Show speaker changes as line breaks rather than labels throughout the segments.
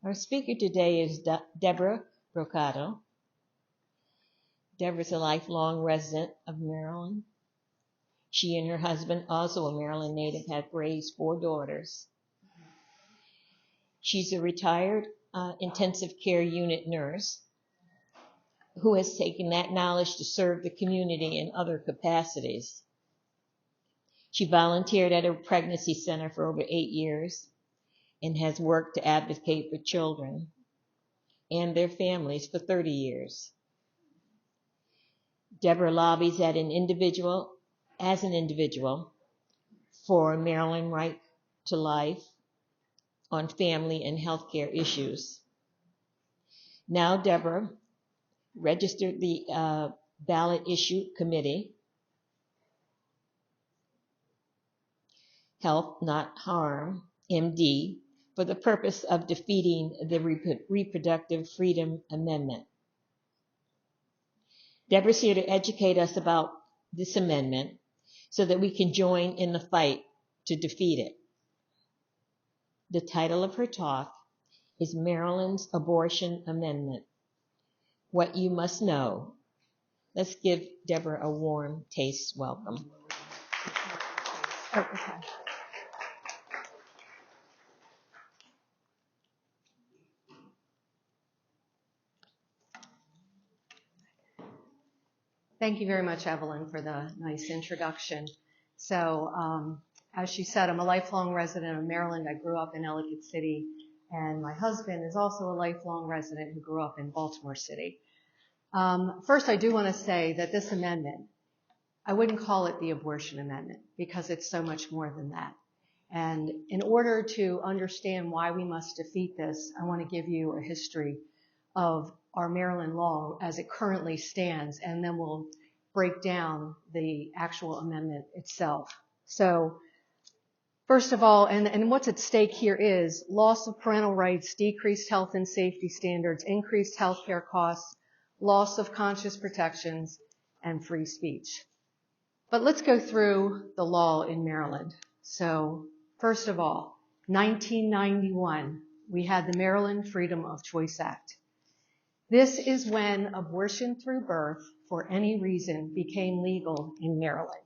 Our speaker today is Deborah Brocato. Deborah is a lifelong resident of Maryland. She and her husband, also a Maryland native, have raised 4 daughters. She's a retired intensive care unit nurse who has taken that knowledge to serve the community in other capacities. She volunteered at a pregnancy center for over 8 years and has worked to advocate for children and their families for 30 years. Deborah lobbies as an individual for Maryland right to life on family and healthcare issues. Now Deborah registered the ballot issue committee, Health Not Harm, MD, for the purpose of defeating the Reproductive Freedom Amendment. Deborah's here to educate us about this amendment so that we can join in the fight to defeat it. The title of her talk is Maryland's Abortion Amendment, What You Must Know. Let's give Deborah a warm taste welcome.
Oh, okay. Thank you very much, Evelyn, for the nice introduction. So, as she said, I'm a lifelong resident of Maryland. I grew up in Ellicott City, and my husband is also a lifelong resident who grew up in Baltimore City. First, I do want to say that this amendment, I wouldn't call it the abortion amendment because it's so much more than that. And in order to understand why we must defeat this, I want to give you a history of our Maryland law as it currently stands, and then we'll break down the actual amendment itself. So, first of all, and what's at stake here is loss of parental rights, decreased health and safety standards, increased health care costs, loss of conscious protections, and free speech. But let's go through the law in Maryland. So, first of all, 1991, we had the Maryland Freedom of Choice Act. This is when abortion through birth, for any reason, became legal in Maryland.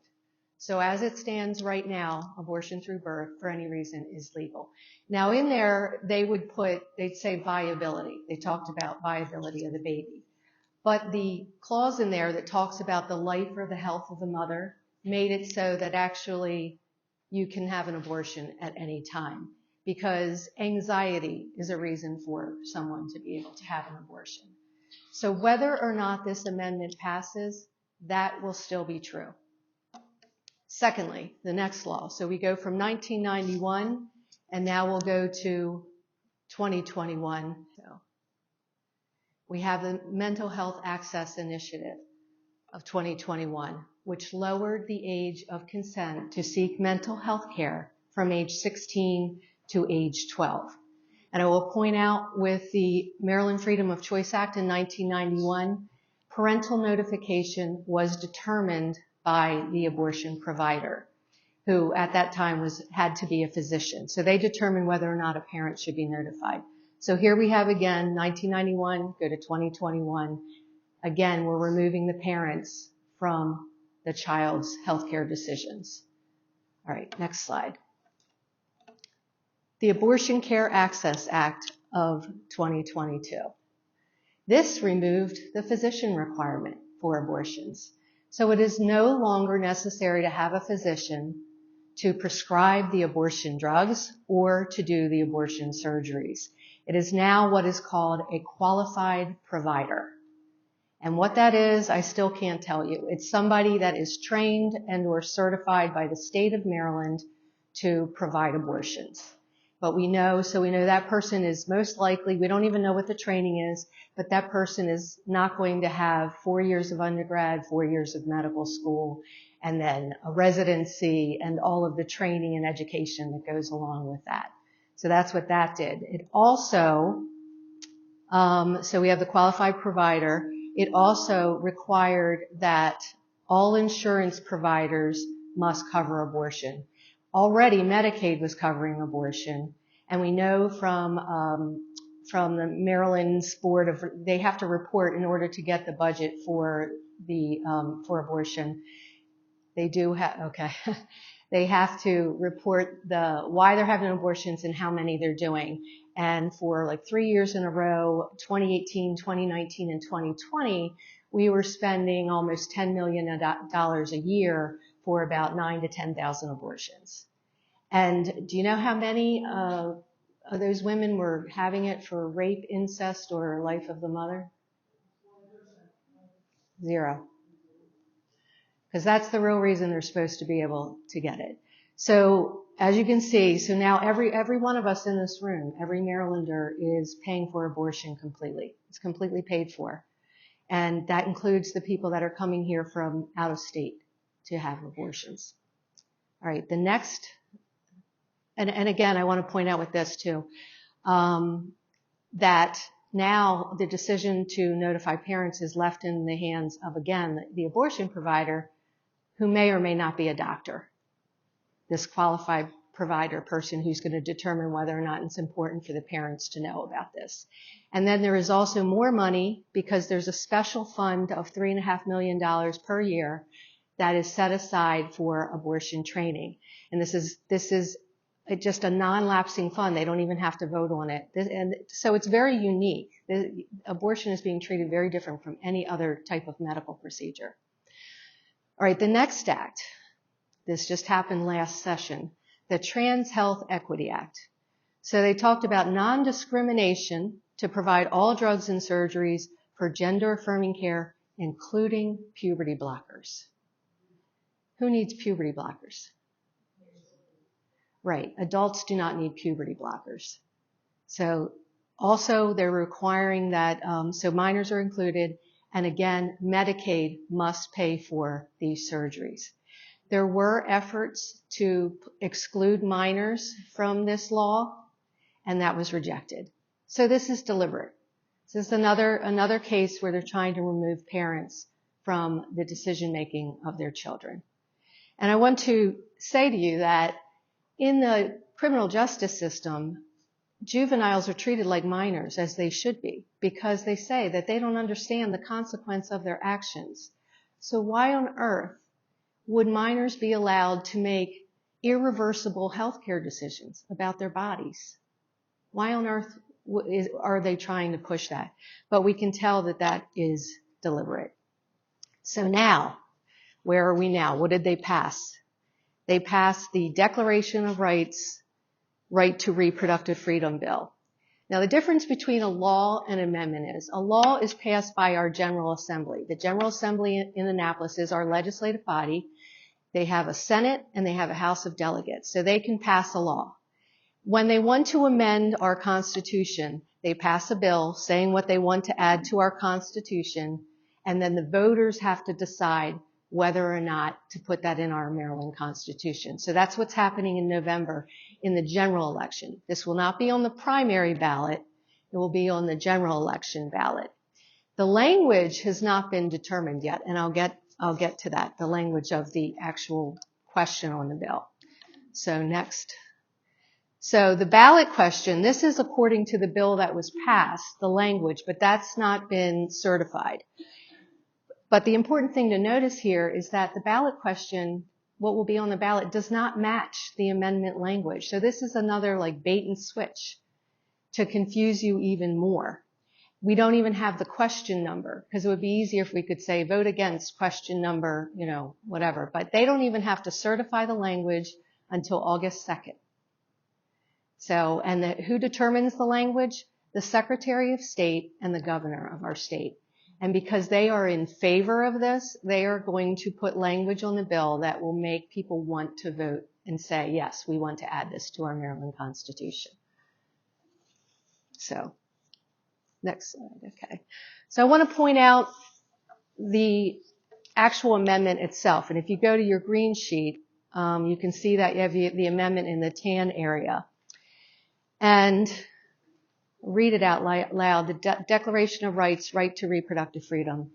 So as it stands right now, abortion through birth, for any reason, is legal. Now in there, they'd say viability. They talked about viability of the baby. But the clause in there that talks about the life or the health of the mother made it so that actually you can have an abortion at any time, because anxiety is a reason for someone to be able to have an abortion. So whether or not this amendment passes, that will still be true. Secondly, the next law. So we go from 1991, and now we'll go to 2021. So we have the Mental Health Access Initiative of 2021, which lowered the age of consent to seek mental health care from age 16 to age 12. And I will point out with the Maryland Freedom of Choice Act in 1991, parental notification was determined by the abortion provider, who at that time had to be a physician. So they determined whether or not a parent should be notified. So here we have again, 1991, go to 2021. Again, we're removing the parents from the child's healthcare decisions. All right, next slide. The Abortion Care Access Act of 2022. This removed the physician requirement for abortions. So it is no longer necessary to have a physician to prescribe the abortion drugs or to do the abortion surgeries. It is now what is called a qualified provider. And what that is, I still can't tell you. It's somebody that is trained and or certified by the state of Maryland to provide abortions. But we know that person is most likely, we don't even know what the training is, but that person is not going to have 4 years of undergrad, 4 years of medical school, and then a residency and all of the training and education that goes along with that. So that's what that did. It also, so we have the qualified provider. It also required that all insurance providers must cover abortion. Already Medicaid was covering abortion, and we know from the Maryland's Board of, they have to report in order to get the budget for the, for abortion. They do have, okay. They have to report why they're having abortions and how many they're doing. And for like 3 years in a row, 2018, 2019, and 2020, we were spending almost $10 million a year for about 9,000 to 10,000 abortions. And do you know how many of those women were having it for rape, incest, or life of the mother? 0. Because that's the real reason they're supposed to be able to get it. So as you can see, so now every one of us in this room, every Marylander is paying for abortion completely. It's completely paid for. And that includes the people that are coming here from out of state to have abortions. All right, the next, and again, I want to point out with this too, that now the decision to notify parents is left in the hands of, again, the abortion provider, who may or may not be a doctor. This qualified provider person who's going to determine whether or not it's important for the parents to know about this. And then there is also more money because there's a special fund of $3.5 million per year that is set aside for abortion training. And this is just a non-lapsing fund. They don't even have to vote on it. And so it's very unique. Abortion is being treated very different from any other type of medical procedure. All right, the next act. This just happened last session. The Trans Health Equity Act. So they talked about non-discrimination to provide all drugs and surgeries for gender-affirming care, including puberty blockers. Who needs puberty blockers? Right, adults do not need puberty blockers. So also they're requiring that, so minors are included, and again, Medicaid must pay for these surgeries. There were efforts to exclude minors from this law, and that was rejected. So this is deliberate. This is another case where they're trying to remove parents from the decision-making of their children. And I want to say to you that in the criminal justice system, juveniles are treated like minors, as they should be, because they say that they don't understand the consequence of their actions. So why on earth would minors be allowed to make irreversible healthcare decisions about their bodies? Why on earth are they trying to push that? But we can tell that that is deliberate. So now, where are we now? What did they pass? They passed the Declaration of Rights, Right to Reproductive Freedom Bill. Now, the difference between a law and an amendment is a law is passed by our General Assembly. The General Assembly in Annapolis is our legislative body. They have a Senate and they have a House of Delegates, so they can pass a law. When they want to amend our Constitution, they pass a bill saying what they want to add to our Constitution, and then the voters have to decide whether or not to put that in our Maryland Constitution. So that's what's happening in November in the general election. This will not be on the primary ballot. It will be on the general election ballot. The language has not been determined yet, and I'll get to that, the language of the actual question on the bill. So next. So the ballot question, this is according to the bill that was passed, the language, but that's not been certified. But the important thing to notice here is that the ballot question, what will be on the ballot, does not match the amendment language. So this is another like bait and switch to confuse you even more. We don't even have the question number, because it would be easier if we could say vote against question number, whatever. But they don't even have to certify the language until August 2nd. So, and who determines the language? The Secretary of State and the governor of our state. And because they are in favor of this, they are going to put language on the bill that will make people want to vote and say, yes, we want to add this to our Maryland Constitution. So, next slide, okay. So I want to point out the actual amendment itself. And if you go to your green sheet, you can see that you have the amendment in the tan area. And read it out loud, the Declaration of Rights, Right to Reproductive Freedom,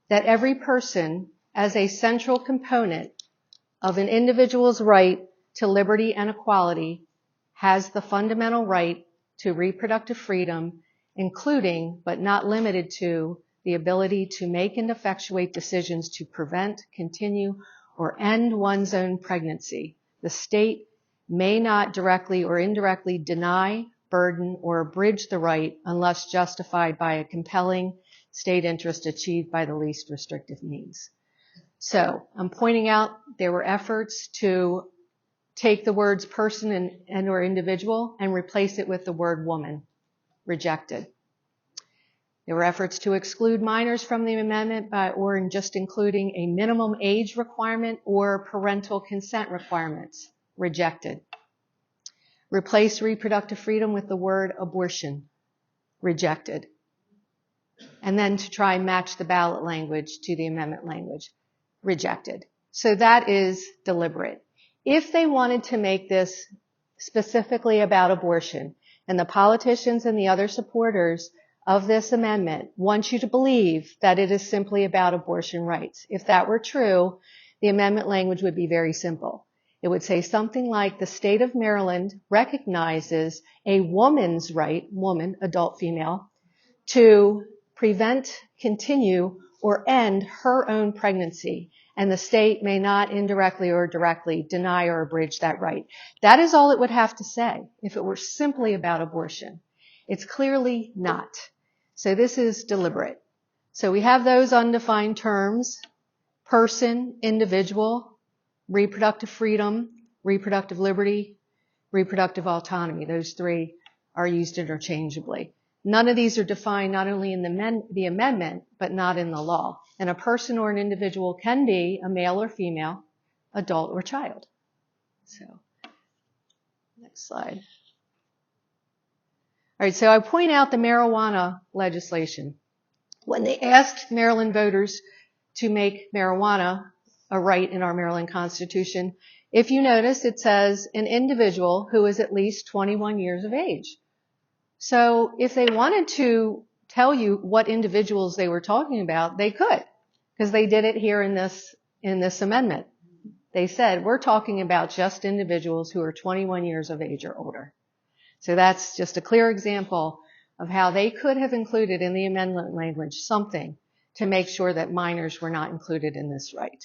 that every person, as a central component of an individual's right to liberty and equality, has the fundamental right to reproductive freedom including, but not limited to, the ability to make and effectuate decisions to prevent, continue, or end one's own pregnancy. The state may not directly or indirectly deny, burden, or abridge the right unless justified by a compelling state interest achieved by the least restrictive means. So I'm pointing out there were efforts to take the words person and or individual and replace it with the word woman. Rejected. There were efforts to exclude minors from the amendment or in just including a minimum age requirement or parental consent requirements. Rejected. Replace reproductive freedom with the word abortion. Rejected. And then to try and match the ballot language to the amendment language. Rejected. So that is deliberate. If they wanted to make this specifically about abortion, and the politicians and the other supporters of this amendment want you to believe that it is simply about abortion rights. If that were true, the amendment language would be very simple. It would say something like the state of Maryland recognizes a woman's right, woman, adult female, to prevent, continue, or end her own pregnancy, and the state may not indirectly or directly deny or abridge that right. That is all it would have to say if it were simply about abortion. It's clearly not. So this is deliberate. So we have those undefined terms: person, individual, reproductive freedom, reproductive liberty, reproductive autonomy. Those three are used interchangeably. None of these are defined not only in the amendment, but not in the law. And a person or an individual can be a male or female, adult or child. So, next slide. All right, so I point out the marijuana legislation. When they asked Maryland voters to make marijuana a right in our Maryland Constitution, if you notice, it says an individual who is at least 21 years of age. So if they wanted to tell you what individuals they were talking about, they could, because they did it here in this amendment. They said, we're talking about just individuals who are 21 years of age or older. So that's just a clear example of how they could have included in the amendment language something to make sure that minors were not included in this right.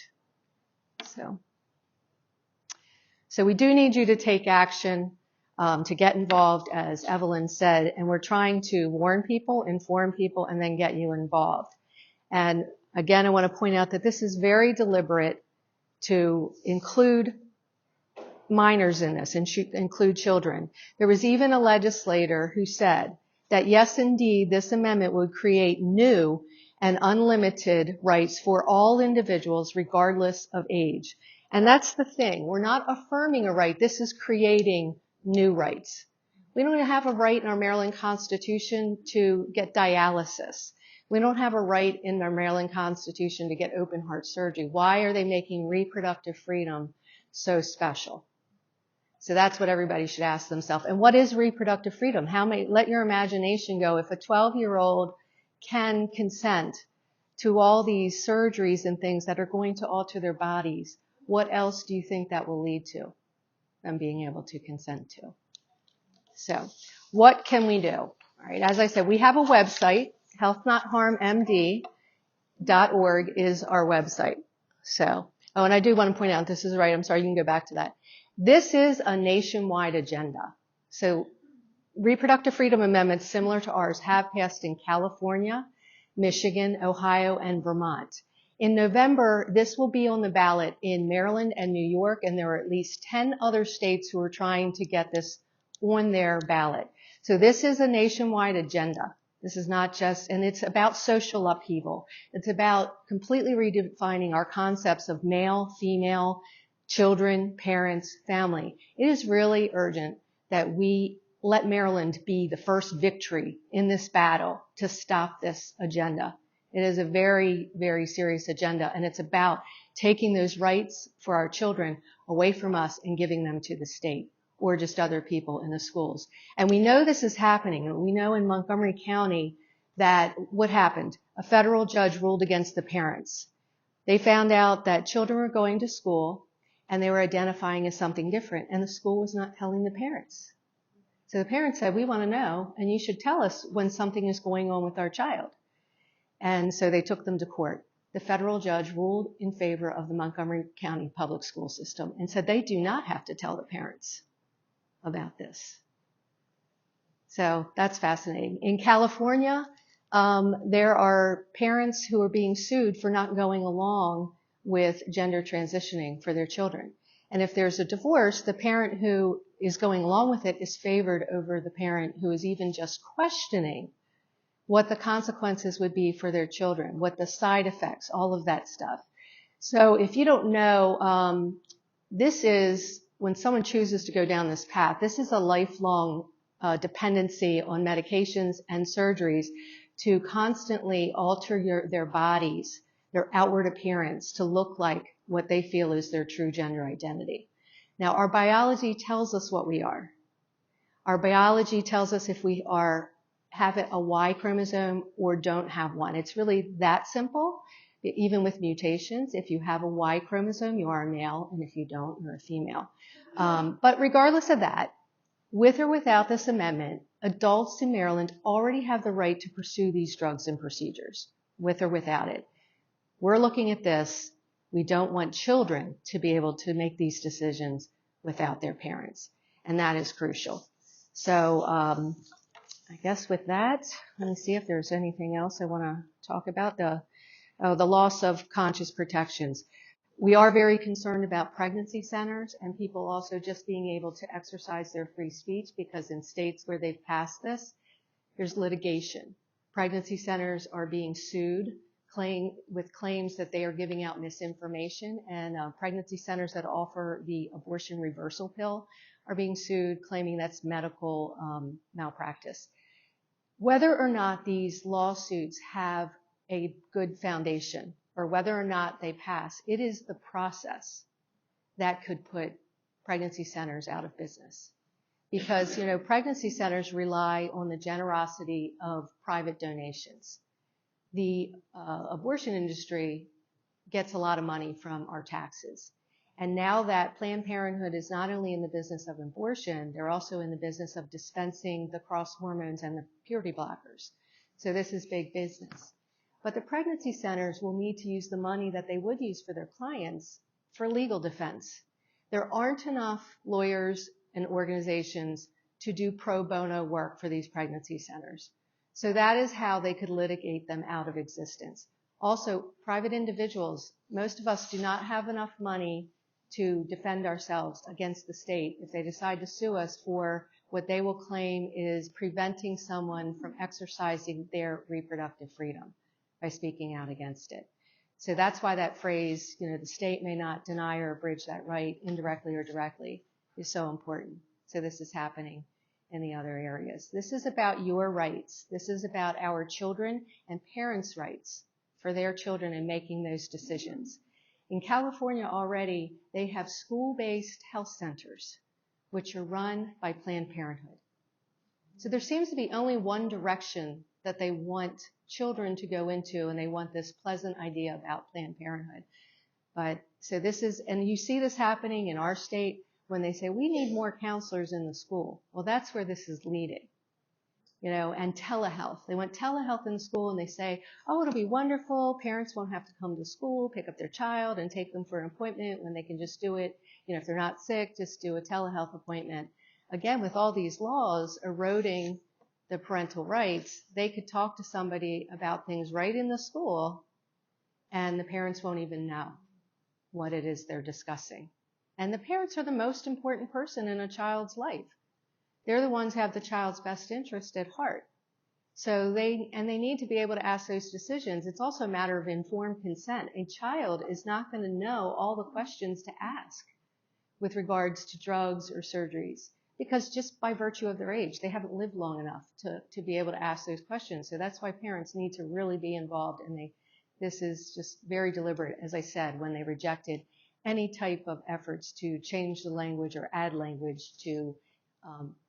So we do need you to take action, to get involved, as Evelyn said, and we're trying to warn people, inform people, and then get you involved. And again, I want to point out that this is very deliberate to include minors in this and include children. There was even a legislator who said that yes, indeed, this amendment would create new and unlimited rights for all individuals regardless of age. And that's the thing. We're not affirming a right. This is creating new rights. We don't have a right in our Maryland Constitution to get dialysis. We don't have a right in our Maryland Constitution to get open heart surgery. Why are they making reproductive freedom so special? So that's what everybody should ask themselves. And what is reproductive freedom? Let your imagination go. If a 12-year-old can consent to all these surgeries and things that are going to alter their bodies, what else do you think that will lead to them being able to consent to? So what can we do? All right, as I said, we have a website. healthnotharmmd.org is our website. So, oh, and I do want to point out, this is right, I'm sorry, you can go back to that. This is a nationwide agenda. So reproductive freedom amendments similar to ours have passed in California, Michigan, Ohio, and Vermont. In November, this will be on the ballot in Maryland and New York, and there are at least 10 other states who are trying to get this on their ballot. So this is a nationwide agenda. This is not just, and it's about social upheaval. It's about completely redefining our concepts of male, female, children, parents, family. It is really urgent that we let Maryland be the first victory in this battle to stop this agenda. It is a very, very serious agenda, and it's about taking those rights for our children away from us and giving them to the state or just other people in the schools. And we know this is happening. And we know in Montgomery County that what happened? A federal judge ruled against the parents. They found out that children were going to school and they were identifying as something different, and the school was not telling the parents. So the parents said, we want to know, and you should tell us when something is going on with our child. And so they took them to court. The federal judge ruled in favor of the Montgomery County public school system and said they do not have to tell the parents about this. So that's fascinating. In California, there are parents who are being sued for not going along with gender transitioning for their children. And if there's a divorce, the parent who is going along with it is favored over the parent who is even just questioning what the consequences would be for their children, what the side effects, all of that stuff. So if you don't know, this is, when someone chooses to go down this path, this is a lifelong dependency on medications and surgeries to constantly alter their bodies, their outward appearance to look like what they feel is their true gender identity. Now, our biology tells us what we are. Our biology tells us if we have a Y chromosome or don't have one. It's really that simple. Even with mutations, if you have a Y chromosome, you are a male, and if you don't, you're a female. But regardless of that, with or without this amendment, adults in Maryland already have the right to pursue these drugs and procedures, with or without it. We're looking at this. We don't want children to be able to make these decisions without their parents, and that is crucial. So I guess with that, let me see if there's anything else I want to talk about. The loss of conscious protections. We are very concerned about pregnancy centers and people also just being able to exercise their free speech, because in states where they've passed this, there's litigation. Pregnancy centers are being sued with claims that they are giving out misinformation, and pregnancy centers that offer the abortion reversal pill are being sued, claiming that's medical malpractice. Whether or not these lawsuits have a good foundation, or whether or not they pass, it is the process that could put pregnancy centers out of business. Because, pregnancy centers rely on the generosity of private donations. The abortion industry gets a lot of money from our taxes. And now that Planned Parenthood is not only in the business of abortion, they're also in the business of dispensing the cross hormones and the puberty blockers. So this is big business. But the pregnancy centers will need to use the money that they would use for their clients for legal defense. There aren't enough lawyers and organizations to do pro bono work for these pregnancy centers. So that is how they could litigate them out of existence. Also, private individuals, most of us do not have enough money to defend ourselves against the state if they decide to sue us for what they will claim is preventing someone from exercising their reproductive freedom by speaking out against it. So that's why that phrase, the state may not deny or abridge that right indirectly or directly, is so important. So this is happening in the other areas. This is about your rights. This is about our children and parents' rights for their children in making those decisions. In California already, they have school-based health centers, which are run by Planned Parenthood. So there seems to be only one direction that they want children to go into, and they want this pleasant idea about Planned Parenthood. But so this is, and you see this happening in our state when they say, we need more counselors in the school. Well, that's where this is leading. And telehealth. They want telehealth in school, and they say, oh, it'll be wonderful. Parents won't have to come to school, pick up their child, and take them for an appointment when they can just do it. If they're not sick, just do a telehealth appointment. Again, with all these laws eroding the parental rights, they could talk to somebody about things right in the school, and the parents won't even know what it is they're discussing. And the parents are the most important person in a child's life. They're the ones who have the child's best interest at heart. So they need to be able to ask those decisions. It's also a matter of informed consent. A child is not going to know all the questions to ask with regards to drugs or surgeries, because just by virtue of their age, they haven't lived long enough to be able to ask those questions. So that's why parents need to really be involved, and this is just very deliberate, as I said, when they rejected any type of efforts to change the language or add language to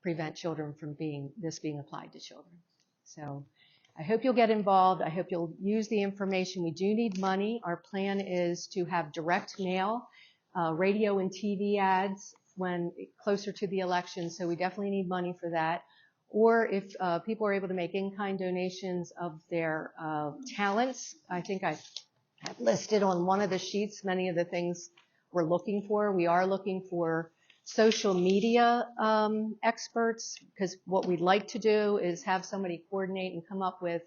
prevent children from being applied to children. So I hope you'll get involved. I hope you'll use the information. We do need money. Our plan is to have direct mail, radio and TV ads when closer to the election, so we definitely need money for that. Or if people are able to make in-kind donations of their talents, I think I have listed on one of the sheets many of the things we're looking for. We are looking for social media experts, because what we'd like to do is have somebody coordinate and come up with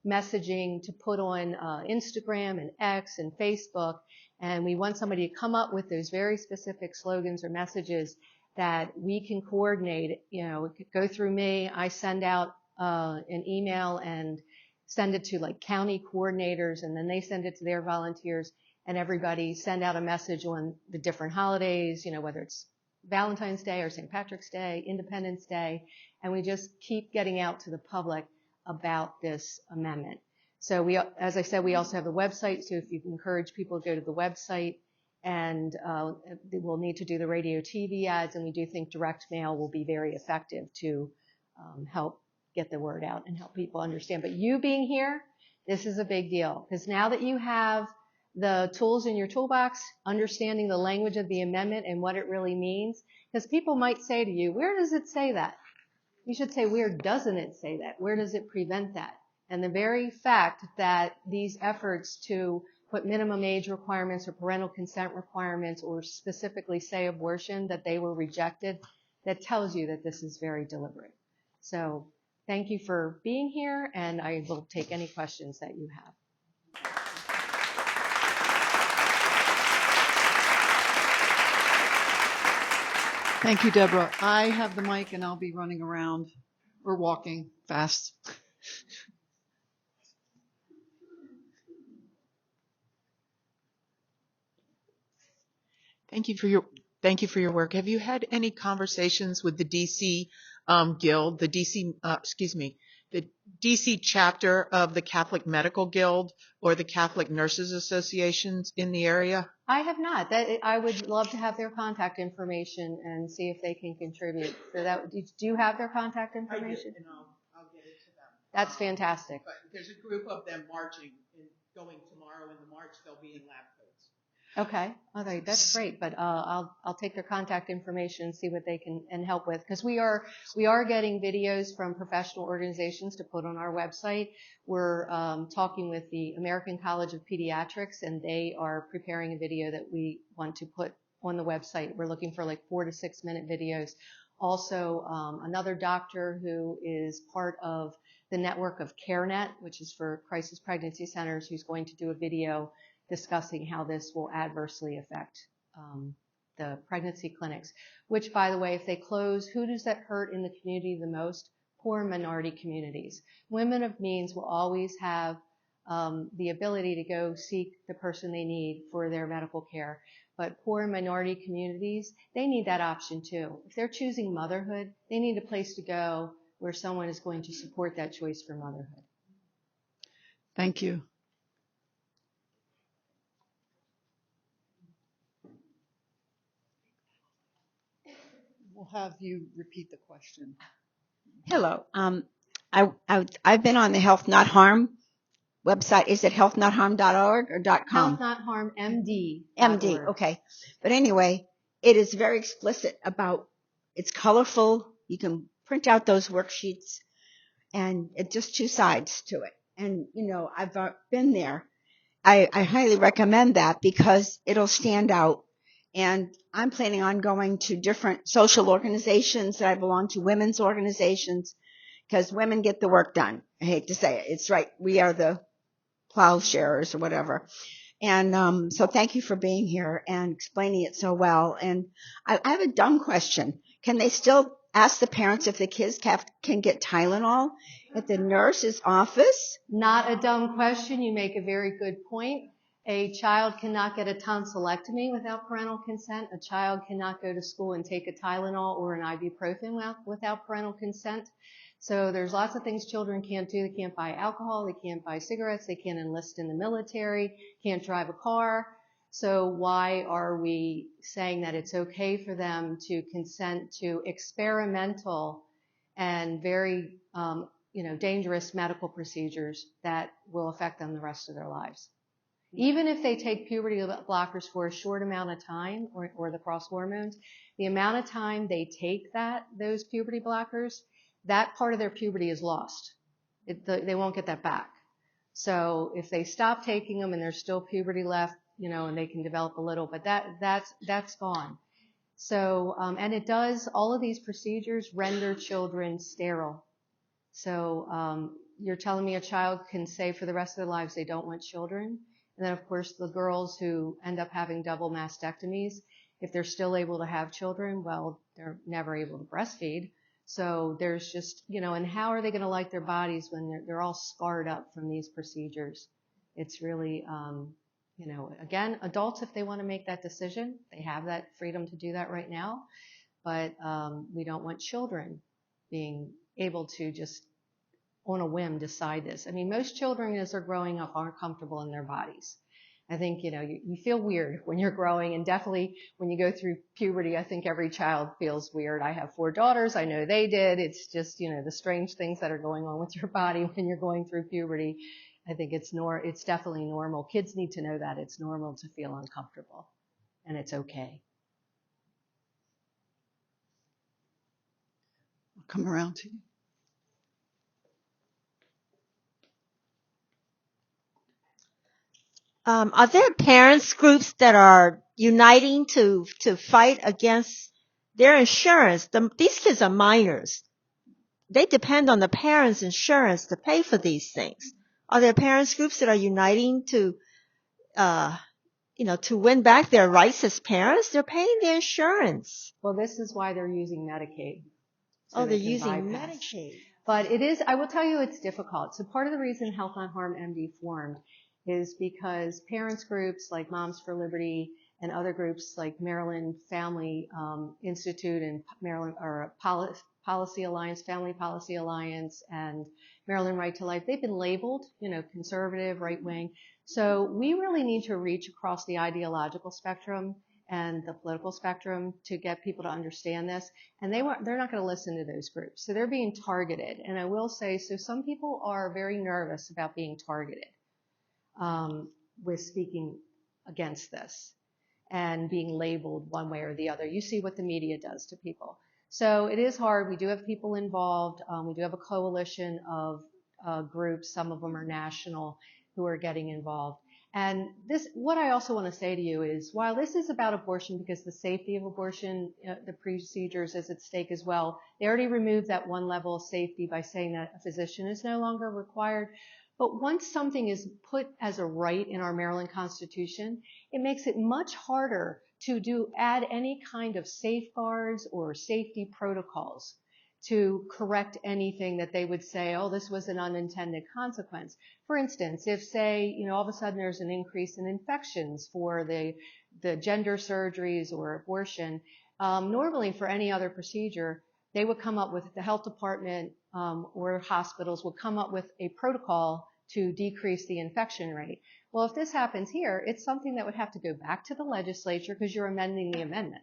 messaging to put on Instagram and X and Facebook, and we want somebody to come up with those very specific slogans or messages that we can coordinate. You know, it could go through me. I send out an email and send it to like county coordinators, and then they send it to their volunteers, and everybody send out a message on the different holidays, you know, whether it's Valentine's Day or St. Patrick's Day, Independence Day, and we just keep getting out to the public about this amendment. So we, as I said, we also have the website, so if you encourage people to go to the website, and we'll need to do the radio TV ads, and we do think direct mail will be very effective to help get the word out and help people understand. But you being here, this is a big deal, because now that you have the tools in your toolbox, understanding the language of the amendment and what it really means, because people might say to you, where does it say that? You should say, where doesn't it say that? Where does it prevent that? And the very fact that these efforts to put minimum age requirements or parental consent requirements, or specifically say abortion, that they were rejected, that tells you that this is very deliberate. So thank you for being here, and I will take any questions that you have.
Thank you, Deborah. I have the mic, and I'll be running around or walking fast.
Thank you for your work. Have you had any conversations with the DC Guild, the DC chapter of the Catholic Medical Guild or the Catholic Nurses Associations in the area?
I have not. I would love to have their contact information and see if they can contribute. So do you have their contact information?
I do, and I'll get it to them.
That's fantastic.
But there's a group of them marching and going tomorrow in the march. They'll be in lab coats.
Okay. Okay, that's great. But I'll take their contact information and see what they can help with, because we are getting videos from professional organizations to put on our website. We're talking with the American College of Pediatrics, and they are preparing a video that we want to put on the website. We're looking for like 4 to 6 minute videos. Also, another doctor who is part of the network of CareNet, which is for crisis pregnancy centers, who's going to do a video discussing how this will adversely affect the pregnancy clinics, which, by the way, if they close, who does that hurt in the community the most? Poor minority communities. Women of means will always have the ability to go seek the person they need for their medical care. But poor and minority communities, they need that option too. If they're choosing motherhood, they need a place to go where someone is going to support that choice for motherhood.
Thank you. We'll have you repeat the question.
Hello. I've been on the Health Not Harm website. Is it healthnotharm.org or .com?
Health Not Harm MD.
MD. Okay. But anyway, it is very explicit about. It's colorful. You can print out those worksheets, and it's just 2 sides to it. And you know, I've been there. I highly recommend that because it'll stand out. And I'm planning on going to different social organizations that I belong to, women's organizations, because women get the work done. I hate to say it. It's right. We are the plowshares or whatever. And so thank you for being here and explaining it so well. And I have a dumb question. Can they still ask the parents if the kids can get Tylenol at the nurse's office?
Not a dumb question. You make a very good point. A child cannot get a tonsillectomy without parental consent. A child cannot go to school and take a Tylenol or an ibuprofen without parental consent. So there's lots of things children can't do. They can't buy alcohol. They can't buy cigarettes. They can't enlist in the military. Can't drive a car. So why are we saying that it's okay for them to consent to experimental and very, dangerous medical procedures that will affect them the rest of their lives? Even if they take puberty blockers for a short amount of time, or the cross hormones, the amount of time they take those puberty blockers, that part of their puberty is lost. They won't get that back. So if they stop taking them and there's still puberty left, and they can develop a little, but that's gone. So, and it does, all of these procedures render children sterile. So, you're telling me a child can say for the rest of their lives they don't want children? And then, of course, the girls who end up having double mastectomies, if they're still able to have children, well, they're never able to breastfeed. So there's just, and how are they going to like their bodies when they're all scarred up from these procedures? It's really, again, adults, if they want to make that decision, they have that freedom to do that right now. But we don't want children being able to just on a whim decide this. I mean, most children as they're growing up aren't comfortable in their bodies. I think, you feel weird when you're growing, and definitely when you go through puberty, I think every child feels weird. I have 4 daughters. I know they did. It's just, the strange things that are going on with your body when you're going through puberty. I think it's definitely normal. Kids need to know that it's normal to feel uncomfortable, and it's okay.
I'll come around to you.
Are there parents groups that are uniting to fight against their insurance? These kids are minors. They depend on the parents' insurance to pay for these things. Are there parents groups that are uniting to win back their rights as parents? They're paying their insurance.
Well, this is why they're using Medicaid.
So they're using Medicaid.
But I will tell you, it's difficult. So part of the reason Health on Harm MD formed is because parents groups like Moms for Liberty and other groups like Maryland Family Institute and Maryland Policy Alliance, Family Policy Alliance, and Maryland Right to Life, they've been labeled, conservative, right wing. So we really need to reach across the ideological spectrum and the political spectrum to get people to understand this. And they're not going to listen to those groups. So they're being targeted. And I will say, so some people are very nervous about being targeted with speaking against this and being labeled one way or the other. You see what the media does to people. So it is hard. We do have people involved. We do have a coalition of groups. Some of them are national who are getting involved. And what I also want to say to you is, while this is about abortion, because the safety of abortion, the procedures is at stake as well, they already removed that one level of safety by saying that a physician is no longer required. But once something is put as a right in our Maryland Constitution, it makes it much harder to add any kind of safeguards or safety protocols to correct anything that they would say, oh, this was an unintended consequence. For instance, if, say, all of a sudden there's an increase in infections for the gender surgeries or abortion, normally for any other procedure, they would come up with, the health department or hospitals would come up with a protocol to decrease the infection rate. Well, if this happens here, it's something that would have to go back to the legislature because you're amending the amendment.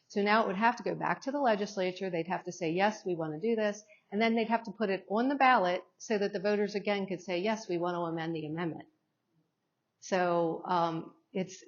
So now it would have to go back to the legislature. They'd have to say, yes, we want to do this. And then they'd have to put it on the ballot so that the voters again could say, yes, we want to amend the amendment. So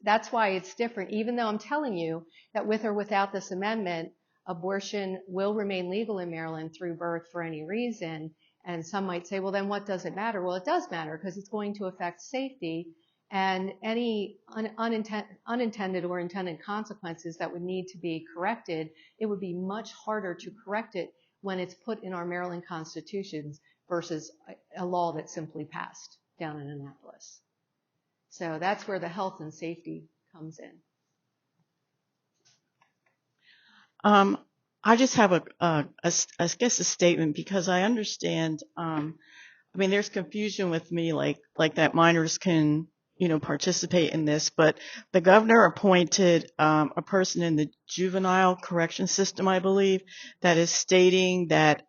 that's why it's different. Even though I'm telling you that with or without this amendment, abortion will remain legal in Maryland through birth for any reason. And some might say, well, then what does it matter? Well, it does matter because it's going to affect safety and any unintended or intended consequences that would need to be corrected. It would be much harder to correct it when it's put in our Maryland constitutions versus a law that simply passed down in Annapolis. So that's where the health and safety comes in.
I just have I guess a statement because I understand, there's confusion with me like that minors can, participate in this, but the governor appointed, a person in the juvenile correction system, I believe, that is stating that,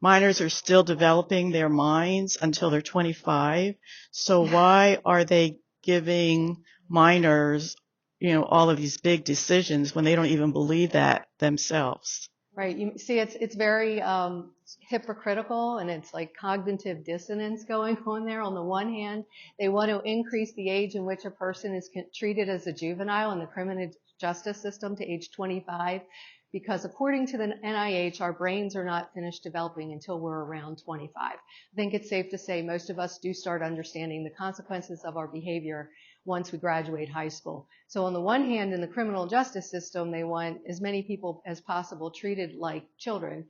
minors are still developing their minds until they're 25. So why are they giving minors all of these big decisions when they don't even believe that themselves?
Right. You see, it's very hypocritical, and it's like cognitive dissonance going on there. On the one hand, they want to increase the age in which a person is treated as a juvenile in the criminal justice system to age 25, because according to the NIH, our brains are not finished developing until we're around 25. I think it's safe to say most of us do start understanding the consequences of our behavior once we graduate high school. So on the one hand, in the criminal justice system, they want as many people as possible treated like children.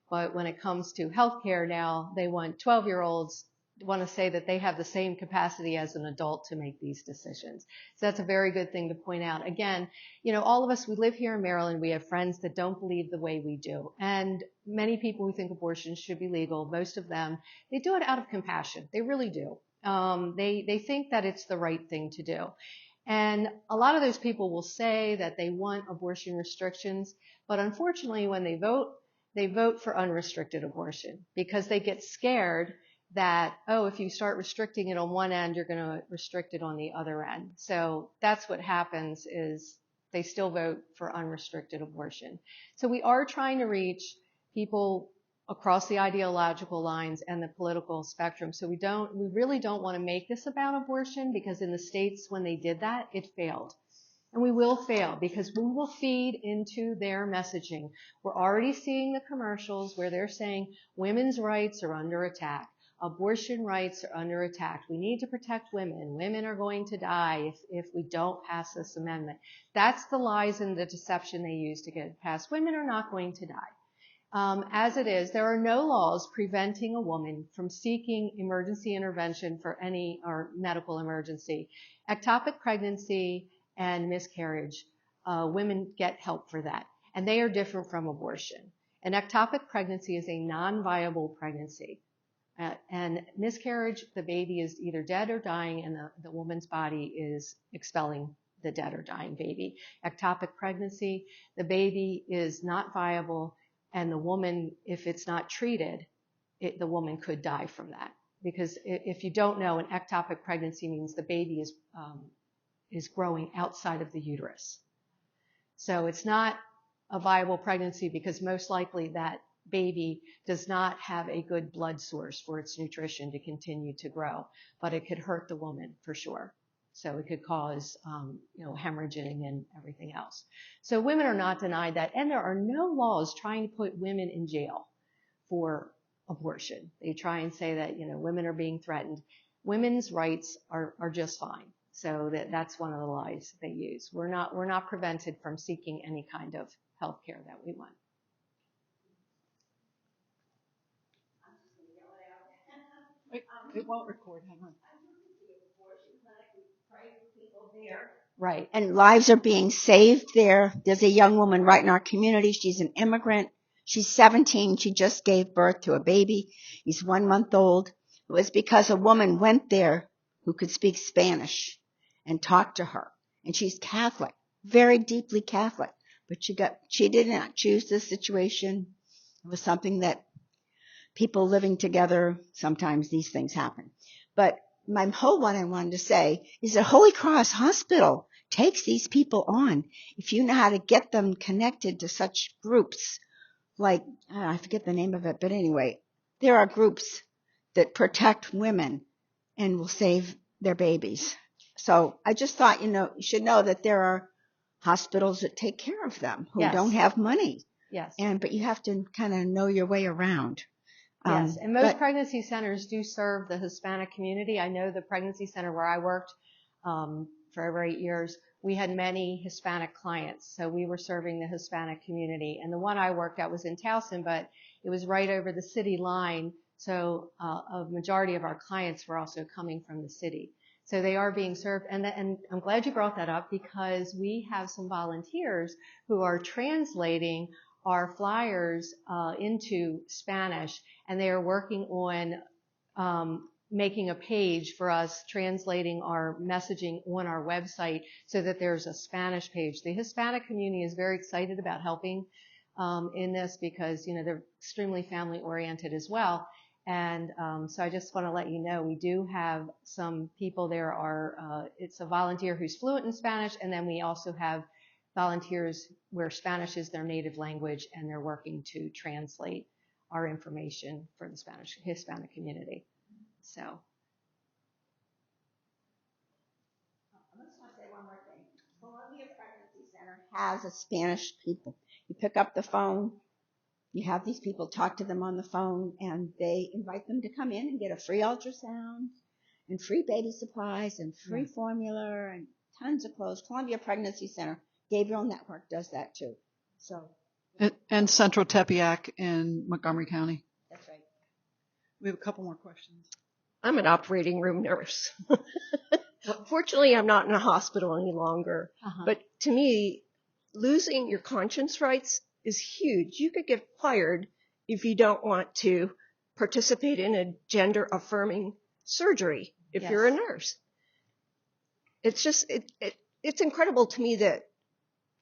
But when it comes to healthcare now, they want 12-year-olds want to say that they have the same capacity as an adult to make these decisions. So that's a very good thing to point out. Again, all of us, we live here in Maryland. We have friends that don't believe the way we do. And many people who think abortion should be legal, most of them, they do it out of compassion. They really do. They think that it's the right thing to do. And a lot of those people will say that they want abortion restrictions, but unfortunately when they vote for unrestricted abortion because they get scared that, if you start restricting it on one end, you're going to restrict it on the other end. So that's what happens, is they still vote for unrestricted abortion. So we are trying to reach people across the ideological lines and the political spectrum. So we really don't want to make this about abortion, because in the states when they did that, it failed. And we will fail because we will feed into their messaging. We're already seeing the commercials where they're saying women's rights are under attack. Abortion rights are under attack. We need to protect women. Women are going to die if we don't pass this amendment. That's the lies and the deception they use to get it passed. Women are not going to die. As it is, there are no laws preventing a woman from seeking emergency intervention for or medical emergency. Ectopic pregnancy and miscarriage, women get help for that. And they are different from abortion. An ectopic pregnancy is a non-viable pregnancy. And miscarriage, the baby is either dead or dying, and the woman's body is expelling the dead or dying baby. Ectopic pregnancy, the baby is not viable, and the woman, if it's not treated, the woman could die from that. Because if you don't know, an ectopic pregnancy means the baby is growing outside of the uterus. So it's not a viable pregnancy because most likely that baby does not have a good blood source for its nutrition to continue to grow, but it could hurt the woman for sure. So it could cause, hemorrhaging and everything else. So women are not denied that, and there are no laws trying to put women in jail for abortion. They try and say that, women are being threatened. Women's rights are just fine. So that's one of the lies they use. We're not prevented from seeking any kind of health care that we want.
It won't record. Hang on.
Right.
And lives are being saved there. There's a young woman right in our community. She's an immigrant. She's 17. She just gave birth to a baby. He's 1 month old. It was because a woman went there who could speak Spanish and talked to her. And she's Catholic, very deeply Catholic. But she did not choose this situation. It was something that people living together, sometimes these things happen. But my whole one I wanted to say is that Holy Cross Hospital takes these people on. If you know how to get them connected to such groups, like, I forget the name of it, but anyway, there are groups that protect women and will save their babies. So I just thought, you should know that there are hospitals that take care of them who
Yes.
don't have money.
Yes.
But you have to kind of know your way around.
Yes, and most pregnancy centers do serve the Hispanic community. I know the pregnancy center where I worked for over 8 years, we had many Hispanic clients, so we were serving the Hispanic community. And the one I worked at was in Towson, but it was right over the city line, so a majority of our clients were also coming from the city. So they are being served, and I'm glad you brought that up because we have some volunteers who are translating our flyers into Spanish, and they are working on making a page for us, translating our messaging on our website so that there's a Spanish page. The Hispanic community is very excited about helping in this because, they're extremely family oriented as well. And so I just want to let you know, we do have some people there it's a volunteer who's fluent in Spanish, and then we also have volunteers where Spanish is their native language, and they're working to translate our information for the Hispanic community. So.
I just want to say one more thing. Columbia Pregnancy Center has a Spanish people. You pick up the phone, you have these people talk to them on the phone, and they invite them to come in and get a free ultrasound and free baby supplies and free formula and tons of clothes. Columbia Pregnancy Center, Gabriel Network does that too. So.
And Central Tepeyac in Montgomery County.
That's right.
We have a couple more questions.
I'm an operating room nurse. Fortunately, I'm not in a hospital any longer. But to me, losing your conscience rights is huge. You could get fired if you don't want to participate in a gender affirming surgery if you're a nurse. It's just, it's incredible to me that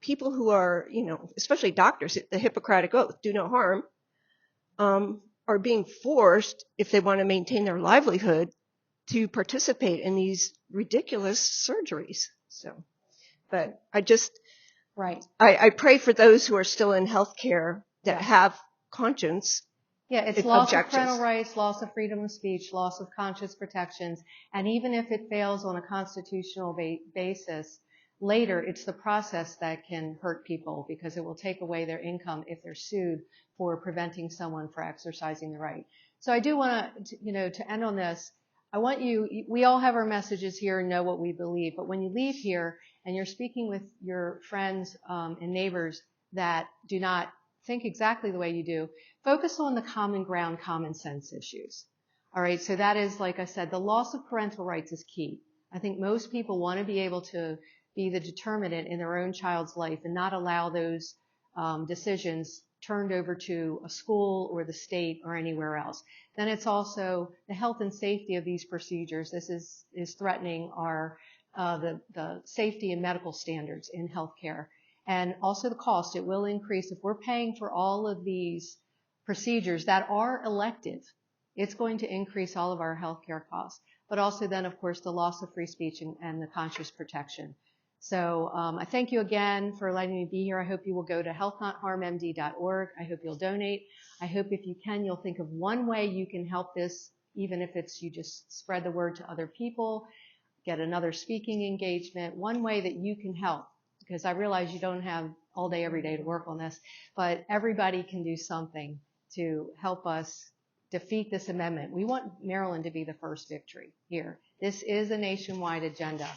people who are, especially doctors, the Hippocratic Oath, do no harm, are being forced, if they want to maintain their livelihood, to participate in these ridiculous surgeries. So, but I pray for those who are still in healthcare that have conscience.
Yeah, it's loss of parental rights, loss of freedom of speech, loss of conscience protections, and even if it fails on a constitutional basis, later it's the process that can hurt people because it will take away their income if they're sued for preventing someone from exercising the right. So I do want to, to end on this. I want we all have our messages here and know what we believe, but when you leave here and you're speaking with your friends and neighbors that do not think exactly the way you do, focus on the common ground, common sense issues. All right, so that is, like I said, the loss of parental rights is key. I think most people want to be able to be the determinant in their own child's life and not allow those decisions turned over to a school or the state or anywhere else. Then it's also the health and safety of these procedures. This is threatening our the safety and medical standards in healthcare. And also the cost. It will increase. If we're paying for all of these procedures that are elective, it's going to increase all of our healthcare costs. But also then, of course, the loss of free speech and the conscious protection. So I thank you again for letting me be here. I hope you will go to healthnotharmmd.org. I hope you'll donate. I hope if you can, you'll think of one way you can help this, even if it's you just spread the word to other people, get another speaking engagement, one way that you can help. Because I realize you don't have all day, every day to work on this, but everybody can do something to help us defeat this amendment. We want Maryland to be the first victory here. This is a nationwide agenda,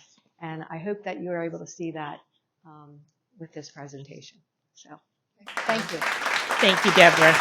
and I hope that you are able to see that with this presentation. So, thank you.
Thank you, Deborah.